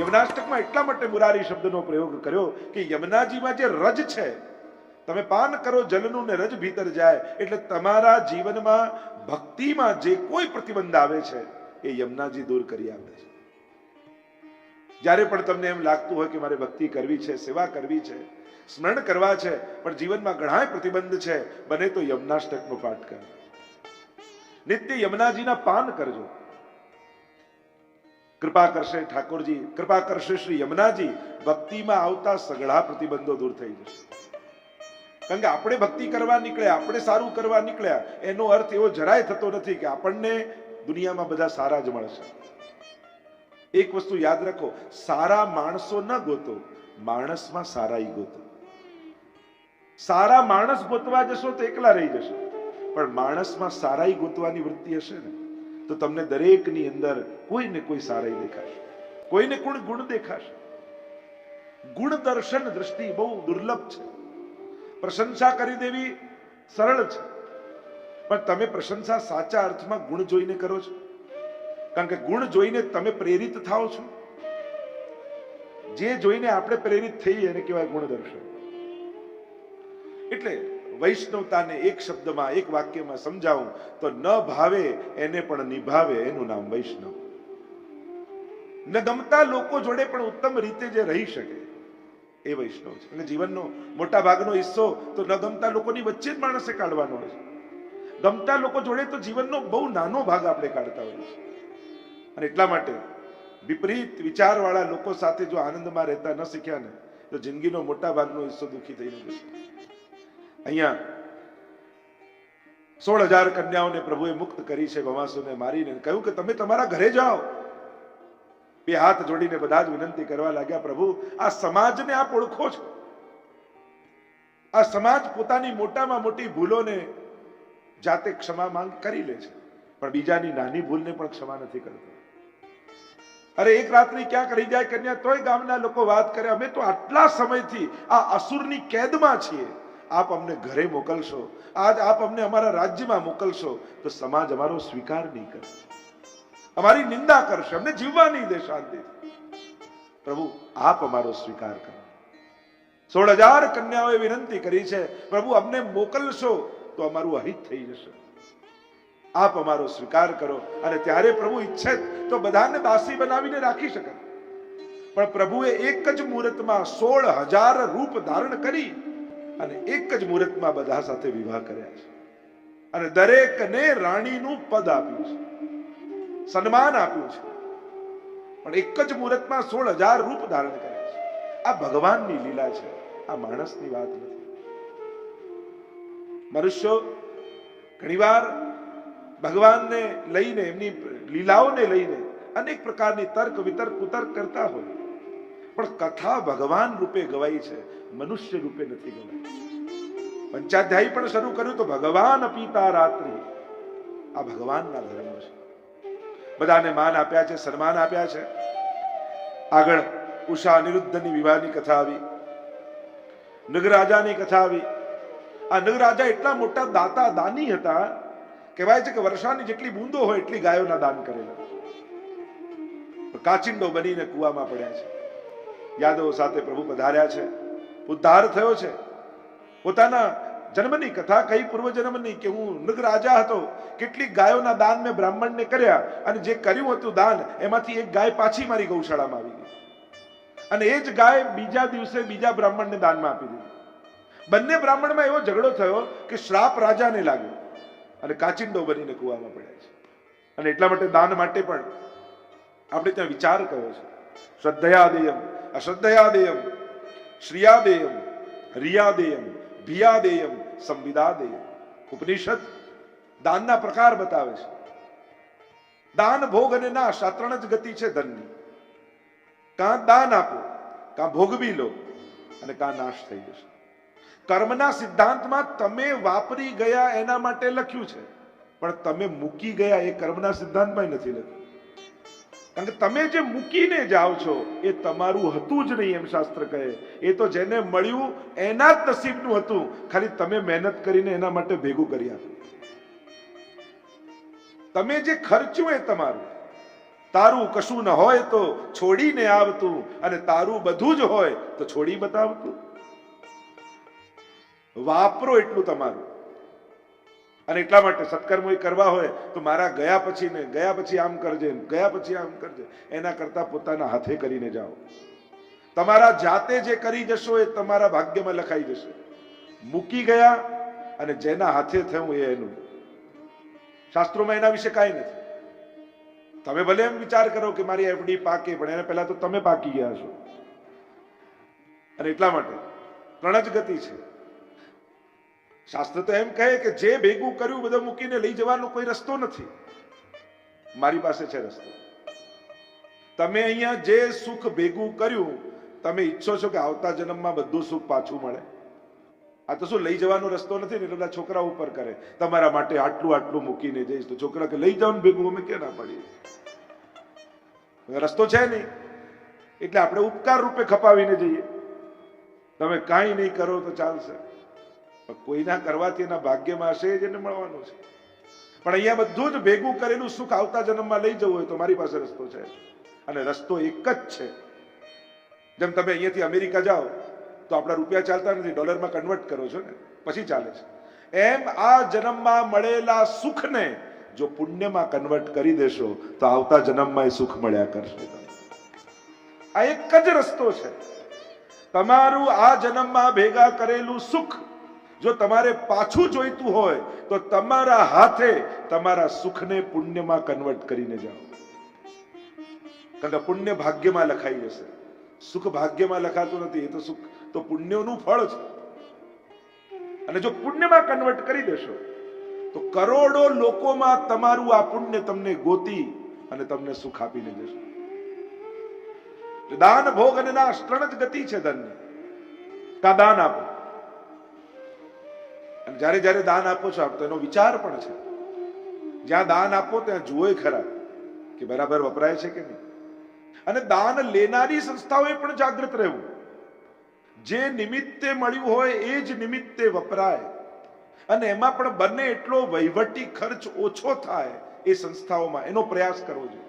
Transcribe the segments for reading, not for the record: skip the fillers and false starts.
યમનાષ્ટકમાં એટલા માટે મુરારી શબ્દનો પ્રયોગ કર્યો કે યમુનાજીમાં જે રજ છે, તમે પાન કરો જલનું ને રજ ભીતર જાય, એટલે તમારા જીવનમાં ભક્તિમાં જે કોઈ પ્રતિબંધ આવે છે એ યમુનાજી દૂર કરી આપે છે. જ્યારે પણ તમને એમ લાગતું હોય કે મારે ભક્તિ કરવી છે, સેવા કરવી છે, સ્મરણ કરવા છે, પણ જીવનમાં ઘણા પ્રતિબંધ છે, બને તો યમનાષ્ટકનો પાઠ કરો. નિત્ય યમુનાજીના પાન કરજો. કૃપા કરશે ઠાકોરજી, કૃપા કરશે શ્રી યમુનાજી, ભક્તિમાં આવતા સઘળા પ્રતિબંધો દૂર થઈ જશે. કારણ કે આપણે ભક્તિ કરવા નીકળ્યા, આપણે સારું કરવા નીકળ્યા, એનો અર્થ એવો જરાય થતો નથી કે આપણને દુનિયામાં બધા સારા જ મળશે. એક વસ્તુ યાદ રાખો, સારા માણસો ન ગોતો, માણસમાં સારાઈ ગોતો. સારા માણસ ગોતવા જશો તો એકલા રહી જશો, પણ માણસમાં સારાઈ ગોતવાની વૃત્તિ હશે ને તો તમને દરેકની અંદર કોઈ ને કોઈ સારાઈ દેખાશે, કોઈને કોઈ ગુણ દેખાશે. ગુણ દર્શન દ્રષ્ટિ બહુ દુર્લભ છે. પ્રશંસા કરી દેવી સરળ છે, પણ તમે પ્રશંસા સાચા અર્થમાં ગુણ જોઈને કરો છો. કારણ કે ગુણ જોઈને તમે પ્રેરિત થાઓ છો. જે જોઈને આપણે પ્રેરિત થઈએ એને કહેવાય ગુણ દર્શન. એટલે વૈષ્ણવતાને એક શબ્દમાં, એક વાક્યમાં સમજાવું તો ન ભાવે એને પણ નિભાવે, એનું નામ વૈષ્ણવ. ન ગમતા લોકો જોડે પણ ઉત્તમ રીતે જે રહી શકે એ વૈષ્ણવ છે. એટલે જીવનનો મોટા ભાગનો હિસ્સો તો ન ગમતા લોકોની વચ્ચે જ માણસે કાઢવાનો હોય છે. ગમતા લોકો જોડે તો જીવનનો બહુ નાનો ભાગ આપણે કાઢતા હોઈએ છીએ. અને એટલા માટે વિપરીત વિચારવાળા લોકો સાથે જો આનંદમાં રહેતા ન શીખ્યા ને તો જિંદગીનો મોટા ભાગનો હિસ્સો દુઃખી થઈને જશે. અહીંયા 16,000 કન્યાઓને પ્રભુએ મુક્ત કરી છે, ભવાસુને મારીને કહ્યું કે તમે તમારા ઘરે જાઓ. બે હાથ જોડીને બધા જ વિનંતી કરવા લાગ્યા, પ્રભુ આ સમાજને આપ ઓળખો છો. આ સમાજ પોતાની મોટામાં મોટી ભૂલોને જાતે ક્ષમા માંગ કરી લે છે, પણ બીજાની નાની ભૂલને પણ ક્ષમા નથી કરતો. અરે એક રાત્રિ ક્યાંક રહી જાય કન્યા તોય ગામના લોકો વાત કરે, અમે તો આટલા સમયથી આ અસુરની કેદમાં છીએ, આપ અમને ઘરે મોકલશો, આજ આપ અમને અમારા રાજ્યમાં મોકલશો તો સમાજ અમારો સ્વીકાર નહીં કરે, અમારી નિંદા કરશે, અમને જીવવા નહીં દે શાંતિથી. પ્રભુ આપ અમારો સ્વીકાર કરો. 16,000 કન્યાઓએ વિનંતી કરી છે, પ્રભુ અમને મોકલશો તો અમારું અહિત થઈ જશે, આપ અમારો સ્વીકાર કરો. અને ત્યારે પ્રભુ ઈચ્છે તો બધાને દાસી બનાવીને રાખી શકે, પણ પ્રભુએ એક જ મુહૂર્તમાં 16,000 રૂપ ધારણ કરી અને એક જ મુહૂર્તમાં બધા સાથે વિવાહ કર્યા છે. અને દરેકને રાણીનું પદ આપ્યું છે, સન્માન આપ્યું છે, પણ એક જ મુહૂર્તમાં 16,000 રૂપ ધારણ કર્યા છે. આ ભગવાનની લીલા છે, આ માણસની વાત નથી. મનુષ્યો ઘણીવાર ભગવાનને લઈને, એમની લીલાઓને લઈને અનેક પ્રકારની તર્ક વિતર્ક કુતર્ક કરતા હોય, પણ કથા ભગવાન રૂપે ગવાઈ છે, મનુષ્ય રૂપે નથી ગવાઈ. પંચાધ્યાયી પણ શરૂ કર્યું તો ભગવાન પીતા રાત્રિ, આ ભગવાનના ધર્મો છે. બધાને માન આપ્યા છે, સન્માન આપ્યા છે. આગળ ઉષા અનિરુદ્ધની વિવાહની કથા આવી, નગરાજાની કથા આવી. આ નગરાજા એટલા મોટા દાતા દાની હતા, કહેવાય છે કે વર્ષાની જેટલી બૂંદો હોય એટલી ગાયોના દાન કરેલા. કાચિંડો બનીને કુવામાં પડ્યા છે. યાદવો સાથે પ્રભુ પધાર્યા છે, ઉદ્ધાર થયો છે. પોતાના જન્મની કથા કઈ, પૂર્વજન્મની, કે હું નગરાજા હતો, કેટલીક ગાયોના દાન મેં બ્રાહ્મણને કર્યા, અને જે કર્યું હતું દાન એમાંથી એક ગાય પાછી મારી ગૌશાળામાં આવી ગઈ, અને એ જ ગાય બીજા દિવસે બીજા બ્રાહ્મણને દાનમાં આપી દીધી. બંને બ્રાહ્મણમાં એવો ઝઘડો થયો કે શ્રાપ રાજાને લાગ્યો અને કાચિંડો બનીને કુવામાં પડ્યા છે. અને એટલા માટે દાન માટે પણ આપણે ત્યાં વિચાર કર્યો છે, શ્રદ્ધયાદેયમ અશ્રદ્ધયાદેયમ શ્રિયાદેયમ રિયાદેયમ ભિયાદેયમ સંવિદાદેયમ. ઉપનિષદ દાનના પ્રકાર બતાવે છે. દાન, ભોગ અને નાશ, આ 3 જ ગતિ છે ધનની. કાં દાન આપો, કાં ભોગવી લો, અને કાં નાશ થઈ જશે. કર્મના સિદ્ધાંતમાં તમે વાપરી ગયા એના માટે લખ્યું છે, પણ તમે મૂકી ગયા એ કર્મના સિદ્ધાંતમાં નથી લખ્યું. કારણ કે તમે જે મૂકીને જાઓ છો એ તમારું હતું જ નહીં, એમ શાસ્ત્ર કહે. એ તો જેને મળ્યું એના જ નસીબનું હતું, ખાલી તમે મહેનત કરીને એના માટે ભેગું કરી આપ્યું. તમે જે ખર્ચ્યું એ તમારું, તારું કશું ન હોય તો છોડીને આવતું, અને તારું બધું જ હોય તો છોડી બતાવતું. વાપરો એટલું તમારું. અને એટલા માટે સત્કર્મો કરવા હોય તો મારા ગયા પછી ને ગયા પછી આમ કરજે, ગયા પછી આમ કરજે, એના કરતા પોતાના હાથે કરીને જાઓ. તમારા જાતે જે કરી જશો એ તમારા ભાગ્યમાં લખાઈ જશે. મૂકી ગયા અને જેના હાથે થયું એ એનું. શાસ્ત્રોમાં એના વિશે કાંઈ નથી. તમે ભલે એમ વિચાર કરો કે મારી એફડી પાકે, પણ એને પહેલા તો તમે પાકી ગયા છો. અને એટલા માટે ત્રણ જ ગતિ છે. શાસ્ત્ર તો એમ કહે કે જે ભેગું કર્યું બધું મૂકીને લઈ જવાનો કોઈ રસ્તો નથી. મારી પાસે છે રસ્તો. તમે અહીંયા જે સુખ ભેગું કર્યું, તમે ઈચ્છો છો કે આવતા જન્મમાં બધું સુખ પાછું મળે? આ તો શું લઈ જવાનો રસ્તો નથી ને? બધા છોકરા ઉપર કરે, તમારા માટે આટલું આટલું મૂકીને જઈશ, તો છોકરા કે લઈ જાઓ ને ભેગું, અમે ક્યાં ના પાડીએ? રસ્તો છે નહીં. એટલે આપણે ઉપકાર રૂપે ખપાવીને જઈએ. તમે કાંઈ નહીં કરો તો ચાલશે, કોઈના કરવાથી એના ભાગ્યમાં હશે જ એને મળવાનું છે. પણ અહીંયા બધું જ ભેગું કરેલું સુખ આવતા જન્મમાં લઈ જવું હોય તો મારી પાસે રસ્તો છે. અને રસ્તો એક જ છે. જેમ તમે અહીંયાથી અમેરિકા જાઓ તો આપણા રૂપિયા ચાલતા નથી, ડોલરમાં કન્વર્ટ કરો છો ને, પછી ચાલે છે. એમ આ જન્મમાં મળેલા સુખને જો પુણ્યમાં કન્વર્ટ કરી દેશો તો આવતા જન્મમાં એ સુખ મળ્યા કરશે. આ એક જ રસ્તો છે. તમારું આ જન્મમાં ભેગા કરેલું સુખ જો તમારે પાછું જોઈતું હોય તો તમારા હાથે તમારા સુખને પુણ્યમાં કન્વર્ટ કરીને જાઓ. કારણ કે પુણ્ય ભાગ્યમાં લખાઈ જશે. સુખ ભાગ્યમાં લખાતું નથી. એ તો સુખ તો પુણ્યનું ફળ છે. અને જો પુણ્યમાં કન્વર્ટ કરી દેશો તો કરોડો લોકોમાં તમારું આ પુણ્ય તમને ગોતી અને તમને સુખ આપીને જશે. દાન, ભોગ અને નાશ ત્રણ જ ગતિ છે ધનની. કા દાન આપો, અને જ્યારે જ્યારે દાન આપો છો તો એનો વિચાર પણ છે. જ્યાં દાન આપો ત્યાં જુઓ ખરા કે બરાબર વપરાય છે કે નહીં. અને દાન લેનારી સંસ્થાઓએ પણ જાગૃત રહેવું. જે નિમિત્તે મળ્યું હોય એ જ નિમિત્તે વપરાય, અને એમાં પણ બને એટલો વહીવટી ખર્ચ ઓછો થાય એ સંસ્થાઓમાં એનો પ્રયાસ કરવો જોઈએ.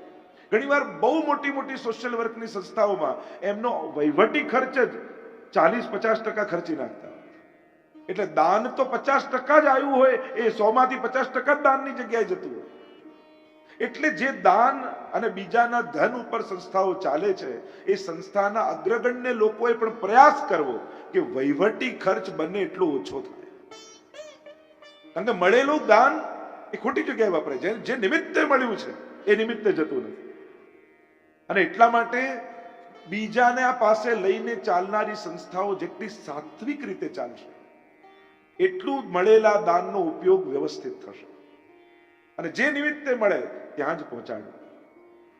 ઘણીવાર બહુ મોટી મોટી સોશિયલ વર્કની સંસ્થાઓમાં એમનો વહીવટી ખર્ચ જ 40-50% ખર્ચી નાખતા. એટલે દાન તો 50% જ આવ્યું હોય એ 100 માંથી 50% જ દાનની જગ્યાએ જતું હોય. એટલે જે દાન અને બીજાના ધન ઉપર સંસ્થાઓ ચાલે છે એ સંસ્થાના અગ્રગણ્ય લોકોએ પણ પ્રયાસ કરવો કે વહીવટી ખર્ચ બને એટલો ઓછો થાય. કારણ કે મળેલું દાન એ ખોટી જગ્યાએ વપરાય. જે નિમિત્તે મળ્યું છે એ નિમિત્તે જતું નથી. અને એટલા માટે બીજાને આ પાસે લઈને ચાલનારી સંસ્થાઓ જેટલી સાત્વિક રીતે ચાલશે એટલું મળેલા દાનનો ઉપયોગ વ્યવસ્થિત થશે. અને જે નિમિત્તે મળે ત્યાં જ પહોંચાડો.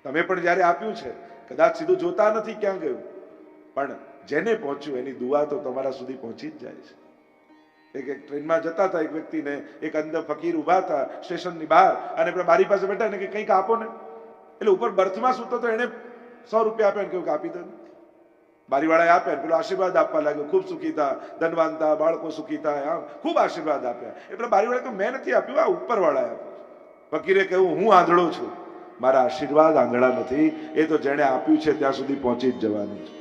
તમે પણ જ્યારે આપ્યું છે કદાચ સીધું જોતા નથી ક્યાં ગયું, પણ જેને પહોંચ્યું એની દુઆ તો તમારા સુધી પહોંચી જ જાય છે. એક ટ્રેનમાં જતા હતા, એક વ્યક્તિને એક અંદર ફકીર ઉભા હતા સ્ટેશનની બહાર, અને બારી પાસે બેઠા ને કે કંઈક આપો ને. એટલે ઉપર બર્થમાં સૂતો તો એને 100 રૂપિયા આપ્યા ને કહ્યું કે આપી દો. બારીવાળાએ આપ્યા, પેલો આશીર્વાદ આપવા લાગ્યો, ખૂબ સુખી થા, ધનવાન થા, બાળકો સુખી થાય, આમ ખૂબ આશીર્વાદ આપ્યા. એટલે બારીવાળાએ કહ્યું મેં નથી આપ્યું, આ ઉપરવાળાએ આપ્યું. ફકીરે કહ્યું હું આંધળો છું, મારા આશીર્વાદ આંધળા નથી, એ તો જેણે આપ્યું છે ત્યાં સુધી પહોંચી જ જવાનું છે.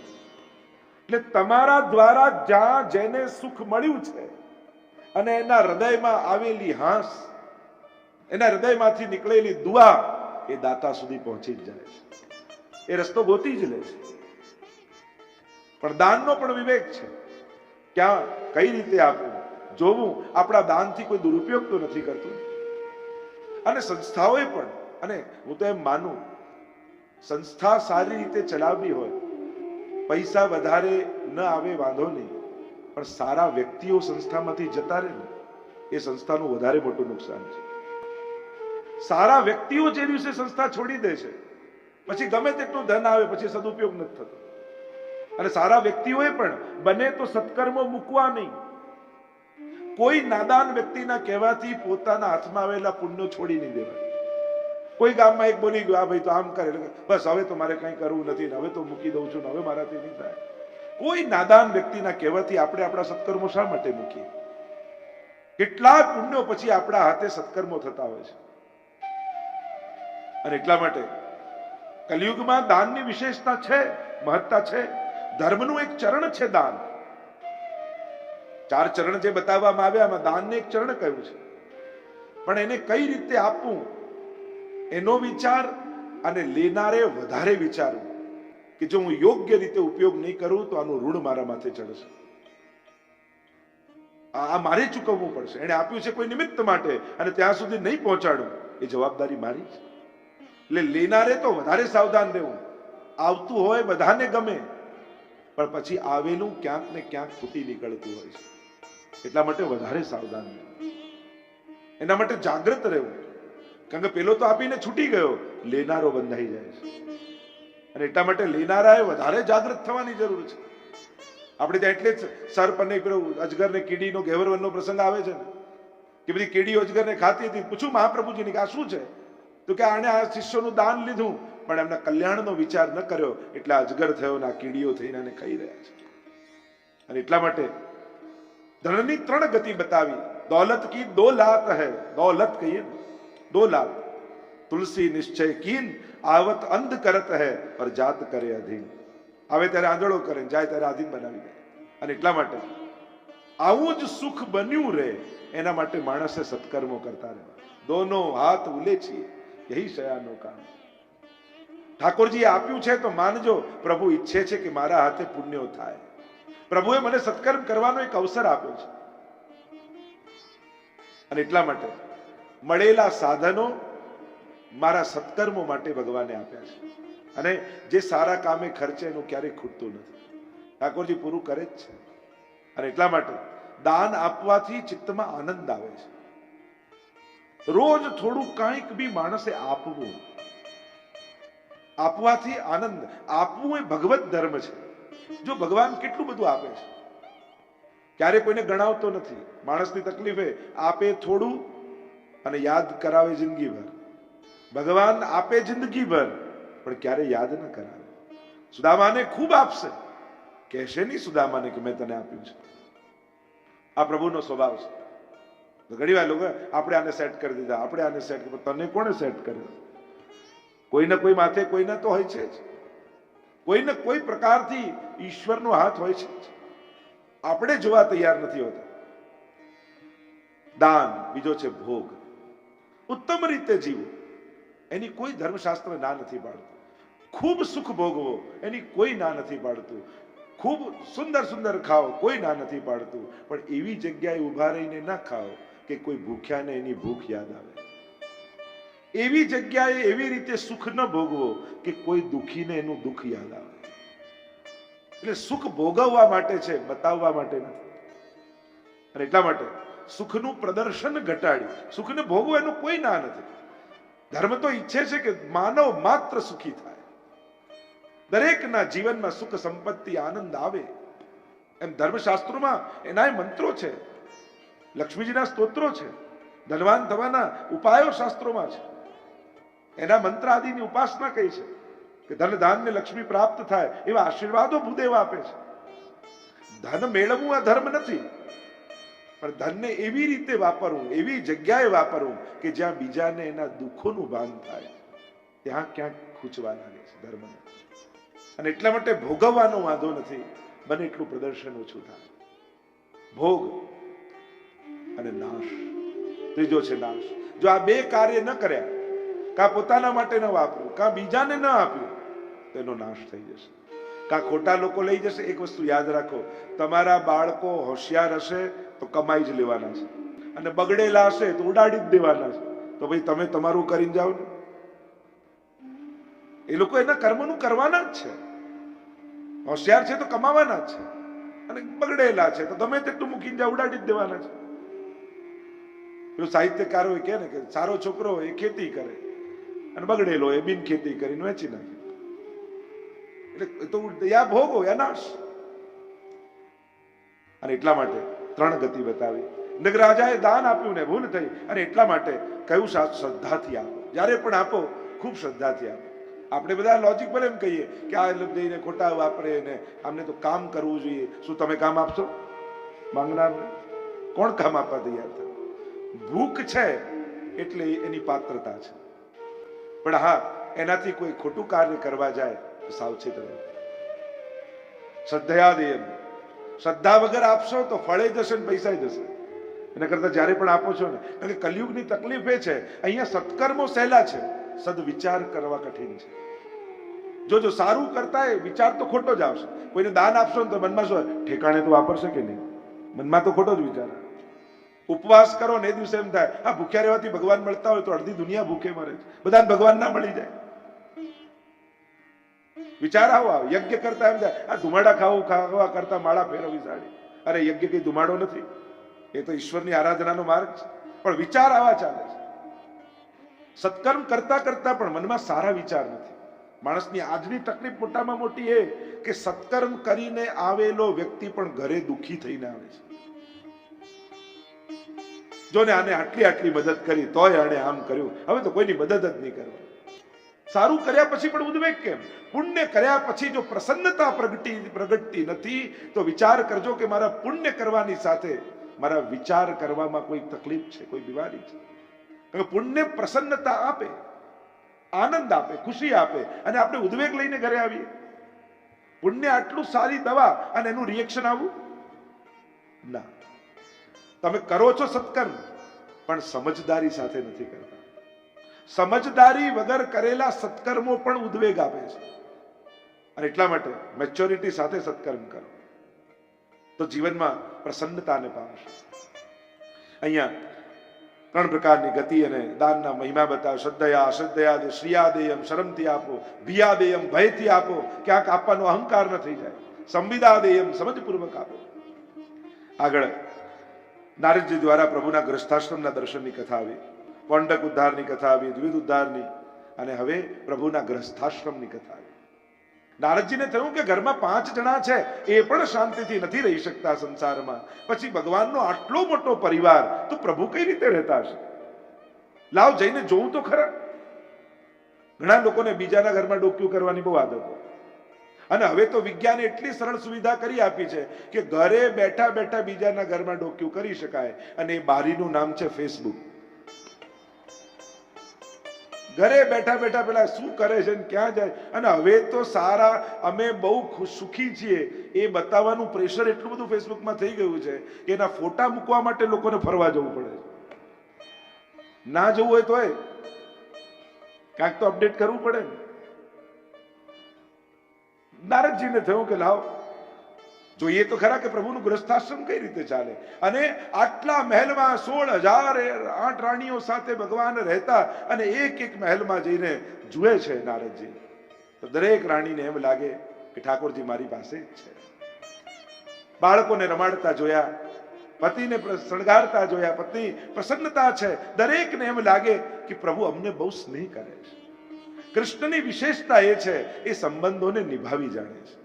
એટલે તમારા દ્વારા જ્યાં જેને સુખ મળ્યું છે અને એના હૃદયમાં આવેલી હાસ, એના હૃદયમાંથી નીકળેલી દુઆ એ દાતા સુધી પહોંચી જ જાય છે. એ રસ્તો ગોતી જ લે છે. પણ દાનનો પણ વિવેક છે. ક્યાં કઈ રીતે આપવું જોવું. આપણા દાનથી કોઈ દુરુપયોગ તો નથી કરતું. અને સંસ્થાઓએ પણ, અને હું તો એમ માનું સંસ્થા સારી રીતે ચલાવવી હોય, પૈસા વધારે ન આવે વાંધો નહીં, પણ સારા વ્યક્તિઓ સંસ્થામાંથી જતા રહે ને એ સંસ્થાનું વધારે મોટું નુકસાન છે. સારા વ્યક્તિઓ જે દિવસે સંસ્થા છોડી દે છે પછી ગમે તેટલું ધન આવે પછી સદુપયોગ નથી થતો. અને સારા વ્યક્તિઓએ પણ બને તો સત્કર્મો મૂકવા નહીં. કોઈ નાદાન વ્યક્તિના કહેવાથી પોતાના હાથમાં આવેલા પુણ્યો છોડી નહીં દેવા. કોઈ ગામમાં એક બોલી ગયો આ ભાઈ તો આમ કરે, બસ હવે તો મારે કંઈ કરવું નથી ને હવે તો મૂકી દઉં છું ને હવે મારાથી નહીં થાય. કોઈ નાદાન વ્યક્તિના કહેવાથી આપણે આપણા સત્કર્મો શા માટે મૂકીએ? કેટલા પુણ્યો પછી આપણા હાથે સત્કર્મો થતા હોય છે. અને એટલા માટે કલિયુગમાં દાનની વિશેષતા છે, મહત્તા છે. ધર્મનું એક ચરણ છે દાન. 4 ચરણ જે બતાવવામાં આવ્યા એમાં દાનને એક ચરણ કહ્યું છે. પણ એને કઈ રીતે આપવું એનો વિચાર, અને લેનારે વધારે વિચારવું કે જો હું યોગ્ય રીતે ઉપયોગ નહીં કરું તો આનું ઋણ મારા માથે ચડશે, આ મારે ચૂકવવું પડશે. એને આપ્યું છે કોઈ નિમિત્ત માટે અને ત્યાં સુધી નહીં પહોંચાડું એ જવાબદારી મારી છે. એટલે લેનારે તો વધારે સાવધાન રહેવું. આવતું હોય બધાને ગમે, પણ પછી આવેલું ક્યાંક ને ક્યાંક ફૂટી નીકળતું હોય છે. એટલા માટે વધારે સાવધાન રહેવું, એના માટે જાગૃત રહેવું. કારણ કે પેલો તો આપીને છૂટી ગયો, લેનારો બંધાઈ જાય છે. અને એટલા માટે લેનારાએ વધારે જાગૃત થવાની જરૂર છે. આપણે ત્યાં એટલે જ સર્પ અને અજગર ને કીડીનો ગેવરવનનો પ્રસંગ આવે છે ને, કે બધી કીડી અજગરને ખાતી હતી. પૂછું મહાપ્રભુજીને કે આ શું છે? તો કે આને આ શિષ્યોનું દાન લીધું પણ એમના કલ્યાણનો વિચાર ન કર્યો, એટલે અજગર થયો ને આ કીડીઓ થઈને આને ખાઈ રહ્યા છે. અને એટલા માટે ધનની 3 ગતિ બતાવી. દौलत की 2 लात है, दौलत कहिए 2 लात. तुलसी निश्चय कीन आवत अंध करत है और जात करे अधीन. આવે ત્યારે આંધળો કરે, જાય ત્યારે આધીન બનાવી દે. અને એટલા માટે આવું જ સુખ બન્યું રહે એના માટે માણસે સત્કર્મો કરતા રહેવા. દોનો હાથ ઉલેચીએ યહી શયાનો કામ. ઠાકોરજીએ આપ્યું છે તો માનજો પ્રભુ ઈચ્છે છે કે મારા હાથે પુણ્યો થાય. પ્રભુએ મને સત્કર્મ કરવાનો એક અવસર આપ્યો છે. અને એટલા માટે મળેલા સાધનો મારા સત્કર્મો માટે ભગવાને આપ્યા છે. અને જે સારા કામે ખર્ચે એનું ક્યારેય ખૂટતું નથી. ઠાકોરજી પૂરું કરે જ છે. અને એટલા માટે દાન આપવાથી ચિત્તમાં આનંદ આવે છે. રોજ થોડું કંઈક બી માણસે આપવું, આપવાથી આનંદ. આપવું એ ભગવત ધર્મ છે. જો ભગવાન કેટલું બધું આપે છે, ક્યારે કોઈને ગણાવતો નથી. માણસની તકલીફ એ આપે થોડું અને યાદ કરાવે જિંદગીભર. ભગવાન આપે જિંદગીભર પણ ક્યારે યાદ ન કરાવે. સુદામાને ખૂબ આપશે, કહેશે નહીં સુદામાને કે મેં તને આપ્યું છે. આ પ્રભુનો સ્વભાવ છે. તો ઘણી વાર લોકો આપણે આને સેટ કરી દીધા, આપણે આને સેટ કરી. તને કોણે સેટ કર્યો? કોઈને કોઈ માથે કોઈને તો હોય છે જ. કોઈને કોઈ પ્રકારથી ઈશ્વરનો હાથ હોય છે. આપણે જોવા તૈયાર નથી હોતા. દાન, બીજો છે ભોગ. ઉત્તમ રીતે જીવવું એની કોઈ ધર્મશાસ્ત્ર ના નથી પાડતું. ખૂબ સુખ ભોગવો એની કોઈ ના નથી પાડતું. ખૂબ સુંદર સુંદર ખાઓ કોઈ ના નથી પાડતું. પણ એવી જગ્યાએ ઉભા રહીને ના ખાઓ કે કોઈ ભૂખ્યાને એની ભૂખ યાદ આવે. એવી જગ્યાએ એવી રીતે સુખ ન ભોગવો કે કોઈ દુખીને એનું દુઃખ યાદ આવે. એટલે સુખ ભોગવવા માટે છે, બતાવવા માટે નથી. અને એટલા માટે સુખનું પ્રદર્શન ઘટાડી સુખને ભોગવો એનું કોઈ ના નથી. ધર્મ તો ઈચ્છે છે કે માનવ માત્ર સુખી થાય, દરેકના જીવનમાં સુખ સંપત્તિ આનંદ આવે. એમ ધર્મશાસ્ત્રોમાં એના મંત્રો છે, લક્ષ્મીજીના સ્તોત્રો છે, ધનવાન થવાના ઉપાયો શાસ્ત્રોમાં છે. એના મંત્ર આદિની ઉપાસના કહી છે કે ધન ધાન ને લક્ષ્મી પ્રાપ્ત થાય એવા આશીર્વાદો ભૂદેવ આપે છે. ધન મેળવવું આ ધર્મ નથી, પણ ધનને એવી રીતે વાપરવું, એવી જગ્યાએ વાપરવું કે જ્યાં બીજાને એના દુઃખોનું ભાન થાય. ત્યાં ક્યાંક ખૂંચવા લાગે છે ધર્મને. અને એટલા માટે ભોગવવાનો વાંધો નથી, બને એટલું પ્રદર્શન ઓછું થાય. ભોગ અને નાશ. ત્રીજો છે નાશ. જો આ 2 કાર્ય ન કર્યા, કા પોતાના માટે ન વાપર્યું, કા બીજાને ન આપ્યું, તો એનો નાશ થઈ જશે. કા ખોટા લોકો લઈ જશે. એક વસ્તુ યાદ રાખો, તમારા બાળકો હોશિયાર હશે તો કમાઈ જ લેવાના છે, અને બગડેલા હશે તો ઉડાડી જ દેવાના છે. તો ભાઈ તમે તમારું કરીને જાઓ ને. એ લોકો એના કર્મનું કરવાના જ છે. હોશિયાર છે તો કમાવાના જ છે, અને બગડેલા છે તો ગમે તેટલું મૂકીને જાઓ, ઉડાડી જ દેવાના છે. પેલું સાહિત્યકારો કહે ને કે સારો છોકરો હોય એ ખેતી કરે અને બગડેલો એ બિન ખેતી કરીને વેચી નાખે. એટલે તો યા ભોગો યા નાશ. અને એટલા માટે 3 ગતિ બતાવી. નગરાજાએ દાન આપ્યું ને ભૂલ થઈ, અને એટલા માટે કયું શ્રદ્ધાથી આપો. જ્યારે પણ આપો ખૂબ શ્રદ્ધાથી આપો. આપણે બધા લોજિક પર એમ કહીએ કે આ જઈને ખોટા વાપરે ને આમને તો કામ કરવું જોઈએ. શું તમે કામ આપશો માંગનારને? કોણ કામ આપવા તૈયાર થાય? ભૂખ છે એટલે એની પાત્રતા છે. પણ હા, એનાથી કોઈ ખોટું કાર્ય કરવા જાય તો સાવચેત રહો. શ્રદ્ધયા દેયમ, શ્રદ્ધા વગર આપશો તો ફળે જશે ને પૈસા જશે. એના કરતા જ્યારે પણ આપો છો ને, કારણ કે કલયુગની તકલીફ એ છે, અહીંયા સત્કર્મો સહેલા છે, સદવિચાર કરવા કઠિન છે. જો સારું કરતા હોય વિચાર તો ખોટો જ આવશે. કોઈને દાન આપશો ને તો મનમાં શું ઠેકાણે તો વાપરશે કે નહીં, મનમાં તો ખોટો જ વિચાર. ઉપવાસ કરો ને એ દિવસે એમ થાય આ ભૂખ્યા રહેવાથી ભગવાન મળતા હોય તો અડધી દુનિયા ભૂખે મરે છે, બધાને ભગવાન ના મળી જાય. વિચાર આવો આવે. યજ્ઞ કરતા એમ થાય આ ધુમાડા ખાવા કરતા માળા ફેરવવી સારી. અરે યજ્ઞ કઈ ધુમાડો નથી, એ તો ઈશ્વરની આરાધનાનો માર્ગ છે. પણ વિચાર આવા ચાલે છે. સત્કર્મ કરતા કરતા પણ મનમાં સારા વિચાર નથી. માણસની આજની તકલીફ મોટામાં મોટી એ કે સત્કર્મ કરીને આવેલો વ્યક્તિ પણ ઘરે દુઃખી થઈને આવે છે. જો ને આને આટલી આટલી મદદ કરી તોય આને આમ કર્યું, હવે તો કોઈની મદદ જ નહીં કરવાની. સારું કર્યા પછી પણ ઉદ્વેગ કેમ? પુણ્ય કર્યા પછી જો પ્રસન્નતા પ્રગટતી નથી તો વિચાર કરજો કે મારા પુણ્ય કરવાની સાથે મારા વિચાર કરવામાં કોઈ તકલીફ છે, કોઈ બીમારી છે. પુણ્ય પ્રસન્નતા આપે, આનંદ આપે, ખુશી આપે, અને આપણે ઉદ્વેગ લઈને ઘરે આવીએ. પુણ્ય આટલું સારી દવા અને એનું રિએક્શન આવું ના. તમે કરો છો સત્કર્મ પણ સમજદારી સાથે નથી કરતા. સમજદારી વગર કરેલા સત્કર્મો પણ ઉદ્વેગ આપે છે. અને એટલા માટે મેચ્યોરિટી સાથે સત્કર્મ કરો તો જીવનમાં પ્રસન્નતાને પામશે. અહીંયા 3 પ્રકારની ગતિ અને દાનના મહિમા બતાવે. શ્રદ્ધયા, અશ્રદ્ધયા, શ્રિયાદેયમ, શરમથી આપો, ભિયાદેયમ, ભયથી આપો, ક્યાંક આપવાનો અહંકાર ન થઈ જાય, સંવિદાદેયમ, સમજપૂર્વક આપો. આગળ નારદજી દ્વારા પ્રભુના ગ્રસ્થાશ્રમના દર્શનની કથા આવી, પોંડક ઉદ્ધારની કથા આવી, દ્વિધ ઉદ્ધારની, અને હવે પ્રભુના ગ્રસ્થાશ્રમની કથા આવી. નારદજીને થયું કે ઘરમાં 5 જણા છે એ પણ શાંતિથી નથી રહી શકતા સંસારમાં, પછી ભગવાનનો આટલો મોટો પરિવાર તો પ્રભુ કઈ રીતે રહેતા હશે? લાવ જઈને જોવું તો ખરા. ઘણા લોકોને બીજાના ઘરમાં ડોક્યું કરવાની બહુ આદત હોય, અને હવે તો વિજ્ઞાને એટલી સરળ સુવિધા કરી આપી છે કે ઘરે બેઠા બેઠા બીજાના ઘરમાં ડોક્યું કરી શકાય, અને એ બારીનું નામ છે ફેસબુક. ઘરે બેઠા બેઠા પેલા શું કરે છે ને ક્યાં જાય, અને હવે તો સારા અમે બહુ સુખી છીએ એ બતાવવાનું પ્રેશર એટલું બધું ફેસબુકમાં થઈ ગયું છે કે એના ફોટા મૂકવા માટે લોકોને ફરવા જવું પડે. ના જવું હોય તોય કાંઈક તો અપડેટ કરવું પડે ને. નારદજીને થયું કે લાવ જોઈએ તો ખરા કે પ્રભુનું ગ્રસ્થાશ્રમ કઈ રીતે ચાલે. અને આટલા મહેલમાં 16,008 રાણીઓ સાથે ભગવાન રહેતા, અને એક મહેલમાં જઈને જુએ છે નારદજી, તો દરેક રાણીને એમ લાગે કે ઠાકોરજી મારી પાસે જ છે. બાળકોને રમાડતા જોયા, પતિને શણગારતા જોયા, પત્ની પ્રસન્નતા છે, દરેકને એમ લાગે કે પ્રભુ અમને બહુ સ્નેહ કરે છે. કૃષ્ણની વિશેષતા એ છે એ સંબંધોને નિભાવી જાણે છે.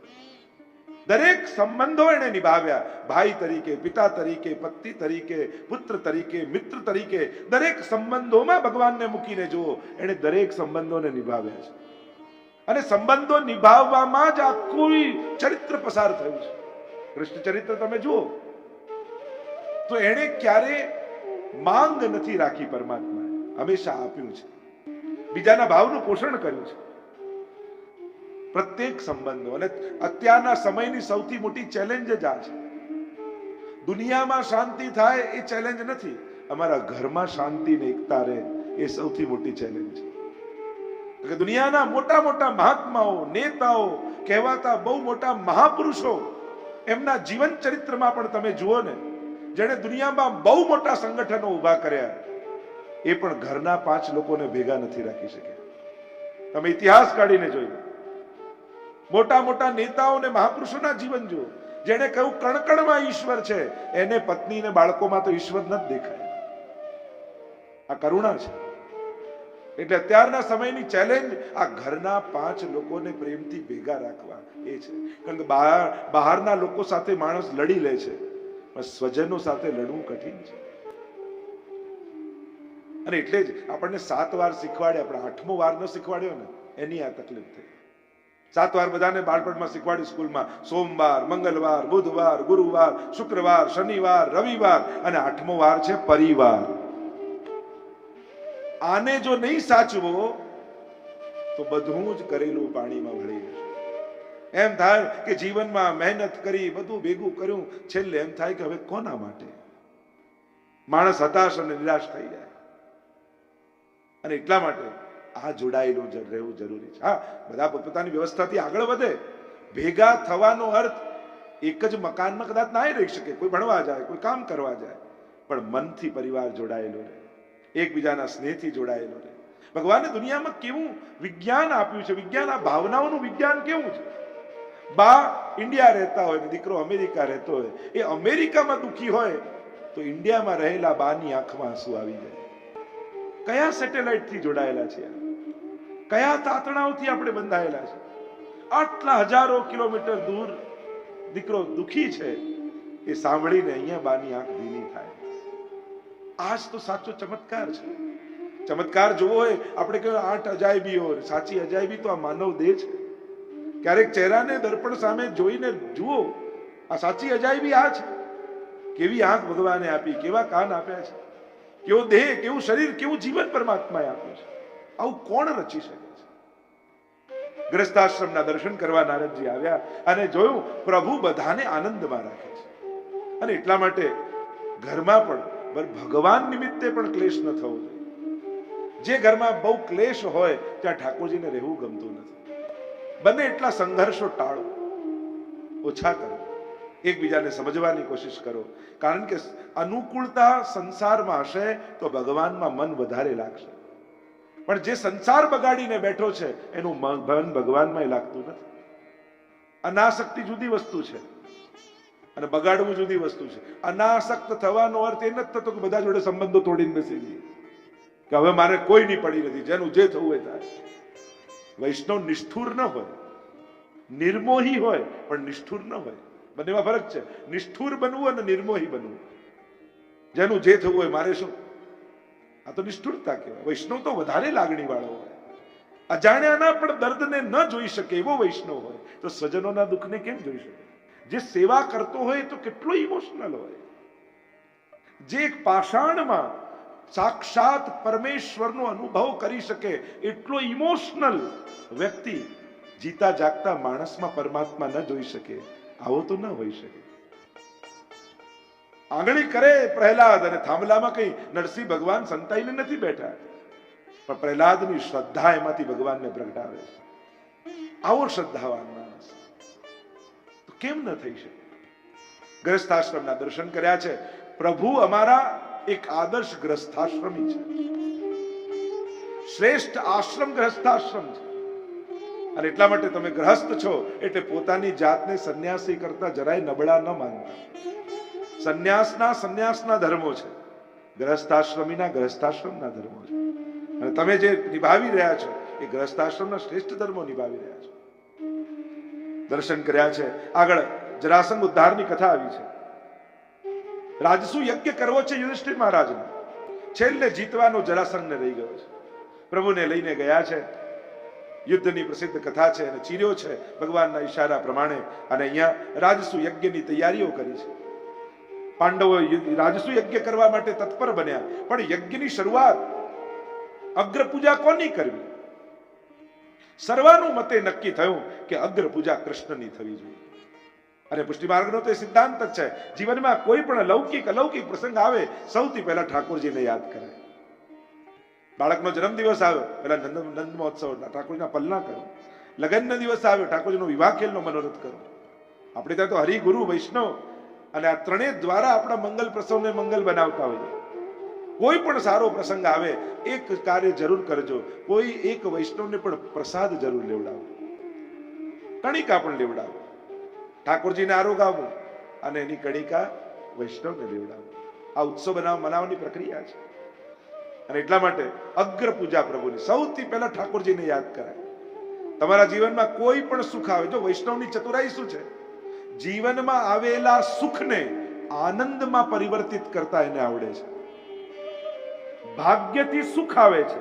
દરેક સંબંધો એને નિભાવ્યા. ભાઈ તરીકે, પિતા તરીકે, પતિ તરીકે, પુત્ર તરીકે, મિત્ર તરીકે, દરેક સંબંધોમાં ભગવાનને મૂકીને જુઓ, એને દરેક સંબંધોને નિભાવ્યા છે. અને સંબંધો નિભાવવામાં જ આખું ચરિત્ર પસાર થયું છે. કૃષ્ણ ચરિત્ર તમે જુઓ તો એને ક્યારે માંગ નથી રાખી. પરમાત્માએ હંમેશા આપ્યું છે, બીજાના ભાવનું પોષણ કર્યું છે. પ્રત્યેક સંબંધો. અને અત્યારના સમયની સૌથી મોટી ચેલેન્જ જ આ છે. દુનિયામાં શાંતિ થાય એ ચેલેન્જ નથી, અમારા ઘરમાં શાંતિ ને એકતા રહે એ સૌથી મોટી ચેલેન્જ છે. દુનિયાના મોટા મોટા મહાત્માઓ, નેતાઓ, કહેવાતા બહુ મોટા મહાપુરુષો, એમના જીવન ચરિત્રમાં પણ તમે જુઓ ને, જેણે દુનિયામાં બહુ મોટા સંગઠનો ઉભા કર્યા, એ પણ ઘરના 5 લોકોને ભેગા નથી રાખી શક્યા. તમે ઇતિહાસ કાઢીને જોયું. મોટા મોટા નેતાઓ અને મહાપુરુષોના જીવન જુઓ, જેને કહ્યું કણકણમાં ઈશ્વર છે, એને પત્ની ને બાળકોમાં તો ઈશ્વર નથી દેખાય. આ કરુણા છે. એટલે અત્યારના સમયની ચેલેન્જ આ ઘરના 5 લોકોને પ્રેમથી ભેગા રાખવા એ છે. કારણ કે બહારના લોકો સાથે માણસ લડી લે છે, પણ સ્વજનો સાથે લડવું કઠિન છે. અને એટલે જ આપણને 7 વાર શીખવાડ્યા, પણ 8મો વાર ન શીખવાડ્યો ને એની આ તકલીફ થઈ. 7 વાર બધાને બાળપણમાં શીખવાડ્યું સ્કૂલમાં, સોમવાર, મંગળવાર, બુધવાર, ગુરુવાર, શુક્રવાર, શનિવાર, રવિવાર, અને 8મો વાર છે પરિવાર. આને જો નહીં સાચવો તો બધું જ કરેલું પાણીમાં ભળી જશે. એમ થાય કે જીવનમાં મહેનત કરી, બધું ભેગું કર્યું, છેલ્લે એમ થાય કે હવે કોના માટે? માણસ હતાશ અને નિરાશ થઈ જાય. અને એટલા માટે આ જોડાયેલું રહેવું જરૂરી છે. હા, બધા પોતાની વ્યવસ્થાથી આગળ વધે. ભેગા થવાનો અર્થ એક જ મકાનમાં કદાચ ના રહી શકે. કોઈ ભણવા જાય, કોઈ કામ કરવા જાય, પણ મનથી પરિવાર જોડાયેલો રહે, એકબીજાના સ્નેહથી જોડાયેલો રહે. ભગવાને દુનિયામાં કેવું વિજ્ઞાન આપ્યું છે. વિજ્ઞાન, આ ભાવનાઓનું વિજ્ઞાન કેવું છે. બા ઇન્ડિયા રહેતા હોય ને દીકરો અમેરિકા રહેતો હોય, એ અમેરિકામાં દુખી હોય તો ઇન્ડિયામાં રહેલા બાની આંખમાં આંસુ આવી જાય. કયા સેટેલાઇટ થી જોડાયેલા છે? કયા તાતણાઓથી આપણે બંધાયેલા છે? આટલા હજારો કિલોમીટર દૂર દીકરો દુખી છે, એ સાંભળીને અહીંયા બાની આંખ ભીની થાય. આજ તો સાચો ચમત્કાર છે. ચમત્કાર જોવો હોય, આપણે કહ્યું 8 અજાયબીઓ, સાચી અજાયબી તો આ માનવ દેહ છે. ક્યારેક ચહેરાને દર્પણ સામે જોઈને જુઓ, આ સાચી અજાયબી આ છે. કેવી આંખ ભગવાને આપી, કેવા કાન આપ્યા છે, કેવો દેહ, કેવું શરીર, કેવું જીવન પરમાત્માએ આપ્યું છે. આવું કોણ રચી શકે છે? ગ્રસ્તાશ્રમના દર્શન કરવા નારદજી આવ્યા અને જોયું પ્રભુ બધાને આનંદમાં રાખે છે. અને એટલા માટે ઘરમાં પણ ભગવાન નિમિત્તે પણ ક્લેશ ન થવો જોઈએ. જે ઘરમાં બહુ ક્લેશ હોય ત્યાં ઠાકોરજીને રહેવું ગમતું નથી. બને એટલા સંઘર્ષો ટાળો, ઓછા કરો, એકબીજાને સમજવાની કોશિશ કરો. કારણ કે અનુકૂળતા સંસારમાં હશે તો ભગવાનમાં મન વધારે લાગશે. પણ જે સંસાર બગાડીને બેઠો છે એનું મન ભગવાનમાં લાગતું નથી. અનાસક્તિ જુદી વસ્તુ છે અને બગાડવું જુદી વસ્તુ છે. અનાસક્ત થવાનો અર્થ એ નથી થતો કે બધા જોડે સંબંધો તોડીને બેસી જઈએ, કે હવે મારે કોઈની પડી નથી, જેનું જે થવું એ થાય. વૈષ્ણવ નિષ્ઠુર ન હોય, નિર્મોહી હોય, પણ નિષ્ઠુર ન હોય. બંનેમાં ફરક છે. નિષ્ઠુર બનવું અને નિર્મોહી બનવું. જેનું જે થવું હોય મારે શું, આ તો નિષ્ઠુરતા કહેવાય. વૈષ્ણવ તો વધારે લાગણી વાળો હોય. અજાણ્યાના પણ દર્દને ન જોઈ શકે એવો વૈષ્ણવ હોય તો સ્વજનોના દુઃખને કેમ જોઈ શકે? જે સેવા કરતો હોય તો કેટલો ઇમોશનલ હોય. જે એક પાષાણમાં સાક્ષાત પરમેશ્વરનો અનુભવ કરી શકે એટલો ઇમોશનલ વ્યક્તિ જીતા જાગતા માણસમાં પરમાત્મા ન જોઈ શકે, આવો તો ન હોઈ શકે. આંગળી કરે પ્રહલાદ અને થાંભલામાં કઈ નરસિંહ ભગવાન સંતાઈને નથી બેઠા, પણ પ્રહલાદની શ્રદ્ધા એમાંથી ભગવાનને પ્રગટાવે છે. આવો શ્રદ્ધાવાન માણસ તો કેમ ન થઈ શકે? ગ્રસ્તાશ્રમના દર્શન કર્યા છે. પ્રભુ અમારા એક આદર્શ ગ્રસ્થાશ્રમી છે. શ્રેષ્ઠ આશ્રમ ગ્રસ્થાશ્રમ છે. અને એટલા માટે તમે ગ્રહસ્થ છો એટલે પોતાની જાતને સંન્યાસી કરતા જરાય નબળા ન માનતા. સંન્યાસના ધર્મો છે, ગ્રહસ્થાશ્રમીના ગ્રહસ્થાશ્રમના ધર્મો છે. અને તમે જે નિભાવી રહ્યા છો એ ગ્રહસ્થાશ્રમના શ્રેષ્ઠ ધર્મો નિભાવી રહ્યા છો. દર્શન કર્યા છે. આગળ જરાસંઘ ઉદ્ધારની કથા આવી છે. રાજસુ યજ્ઞ કરવો છે યુધિષ્ઠિર મહારાજને, છેલ્લે જીતવાનો જરાસંઘને રહી ગયો છે. પ્રભુને લઈને ગયા છે. યુદ્ધની પ્રસિદ્ધ કથા છે અને ચીર્યો છે ભગવાનના ઈશારા પ્રમાણે. અને અહીંયા રાજસુ યજ્ઞની તૈયારીઓ કરી છે. પાંડવો રાજસુ યજ્ઞ કરવા માટે તત્પર બન્યા, પણ યજ્ઞની શરૂઆત અગ્ર પૂજા કોની કરવી? સર્વાનું મતે નક્કી થયું કે અગ્ર પૂજા કૃષ્ણની થવી જોઈએ. અને પુષ્ટિ માર્ગનો તો સિદ્ધાંત જ છે, જીવનમાં કોઈ પણ લૌકિક અલૌકિક પ્રસંગ આવે સૌથી પહેલા ઠાકોરજીને યાદ કરે. બાળકનો જન્મદિવસ આવ્યો પહેલા નંદ મહોત્સવ ઠાકોરજીના પલના કરો. લગ્નનો દિવસ આવ્યો ઠાકોરજીનો વિવાહ ખેલનો મનોરથ કરો. આપણે ત્યાં તો હરિગુરુ વૈષ્ણવ અને આ ત્રણેય દ્વારા આપણા મંગલ પ્રસંગને મંગલ બનાવતા હોઈએ. કોઈ પણ સારો પ્રસંગ આવે એક કાર્ય જરૂર કરજો, કોઈ એક વૈષ્ણવને પણ પ્રસાદ જરૂર લેવડાવો, કણિકા પણ લેવડાવો. ઠાકોરજીને આરોગાવું અને એની કણિકા વૈષ્ણવને લેવડાવો. આ ઉત્સવ મનાવવાની પ્રક્રિયા છે. અને એટલા માટે અગ્ર પૂજા પ્રભુની સૌથી પહેલા ઠાકોરજીને યાદ કરાય. તમારા જીવનમાં કોઈ પણ સુખ આવે, જો વૈષ્ણવની ચતુરાઈ શું છે, જીવનમાં આવેલા સુખને આનંદમાં પરિવર્તિત કરતા એને આવડે છે. ભાગ્યથી સુખ આવે છે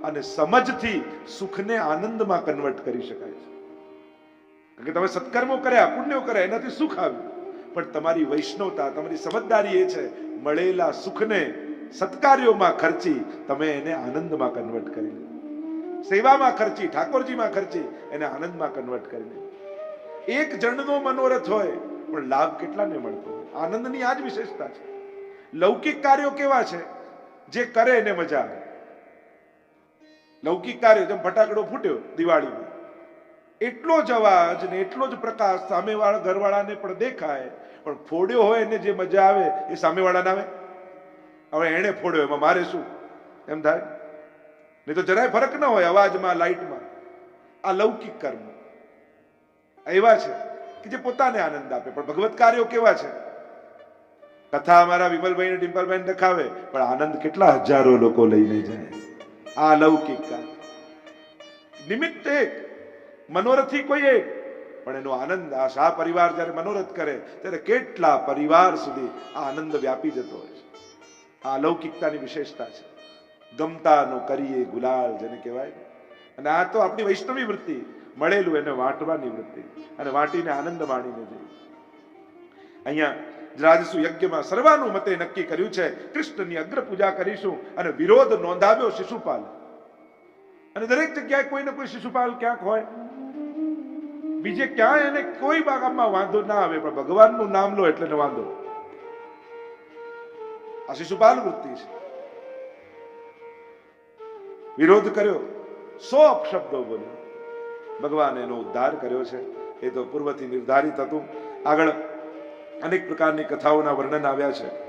અને સમજથી સુખને આનંદમાં કન્વર્ટ કરી શકાય છે. કારણ કે તમે સત્કર્મો કર્યા, પુણ્યો કર્યા, એનાથી સુખ આવ્યું. પણ તમારી વૈષ્ણવતા, તમારી સમજદારી એ છે મળેલા સુખને સત્કાર્યોમાં ખર્ચી તમે એને આનંદમાં કન્વર્ટ કરી લો. સેવામાં ખર્ચી, ઠાકોરજીમાં ખર્ચી, એને આનંદમાં કન્વર્ટ કરીને. એક જણનો મનોરથ હોય પણ લાભ કેટલાને મળતો હોય. આનંદની આ જ વિશેષતા છે. લૌકિક કાર્યો કેવા છે? જે કરે એને મજા આવે. લૌકિક કાર્ય, જેમ ફટાકડો ફૂટ્યો દિવાળીમાં, એટલો જ અવાજ ને એટલો જ પ્રકાશ સામેવાળા ઘરવાળાને પણ દેખાય, પણ ફોડ્યો હોય એને જે મજા આવે એ સામેવાળાને આવે. હવે એને ફોડ્યો એમાં મારે શું એમ થાય? નહીં તો જરાય ફરક ન હોય અવાજમાં, લાઈટમાં. આ લૌકિક કર્મ એવા છે કે જે પોતાને આનંદ આપે. પણ ભગવત કાર્યો કેવા છે? કથા અમારા વિમલભાઈ ને ડિમ્પલભાઈ દેખાવે, પણ આનંદ કેટલા હજારો લોકો લઈને જાય. આ લૌકિક કાર્ય. નિમિત્ત એક, મનોરથી કોઈ એક, પણ એનો આનંદ આ શાહ પરિવાર જયારે મનોરથ કરે ત્યારે કેટલા પરિવાર સુધી આ આનંદ વ્યાપી જતો હોય છે. આ લૌકિકતાની વિશેષતા છે. ગમતાનો કરીએ ગુલાલ જેને કહેવાય. અને આ તો આપણી વૈષ્ણવી વૃત્તિ, મળેલું એને વાંટવાની વૃત્તિ, અને વાંટીને આનંદ માણીને જોઈએ. અહીંયા રાજસુ યજ્ઞમાં સર્વાનુમતે નક્કી કર્યું છે કૃષ્ણની અગ્ર પૂજા કરીશું, અને વિરોધ નોંધાવ્યો શિશુપાલ. અને દરેક જગ્યાએ કોઈ ને કોઈ શિશુપાલ ક્યાંક હોય. બીજે ક્યાંય એને કોઈ બાગામાં વાંધો ના આવે, પણ ભગવાનનું નામ લો એટલે વાંધો. આ શિશુપાલ વૃત્તિ છે. વિરોધ કર્યો, 100 અપશબ્દો બોલ્યો, ભગવાને એનો ઉદ્ધાર કર્યો છે. એ તો પૂર્વથી નિર્ધારિત હતું. આગળ અનેક પ્રકારની કથાઓના વર્ણન આવ્યા છે.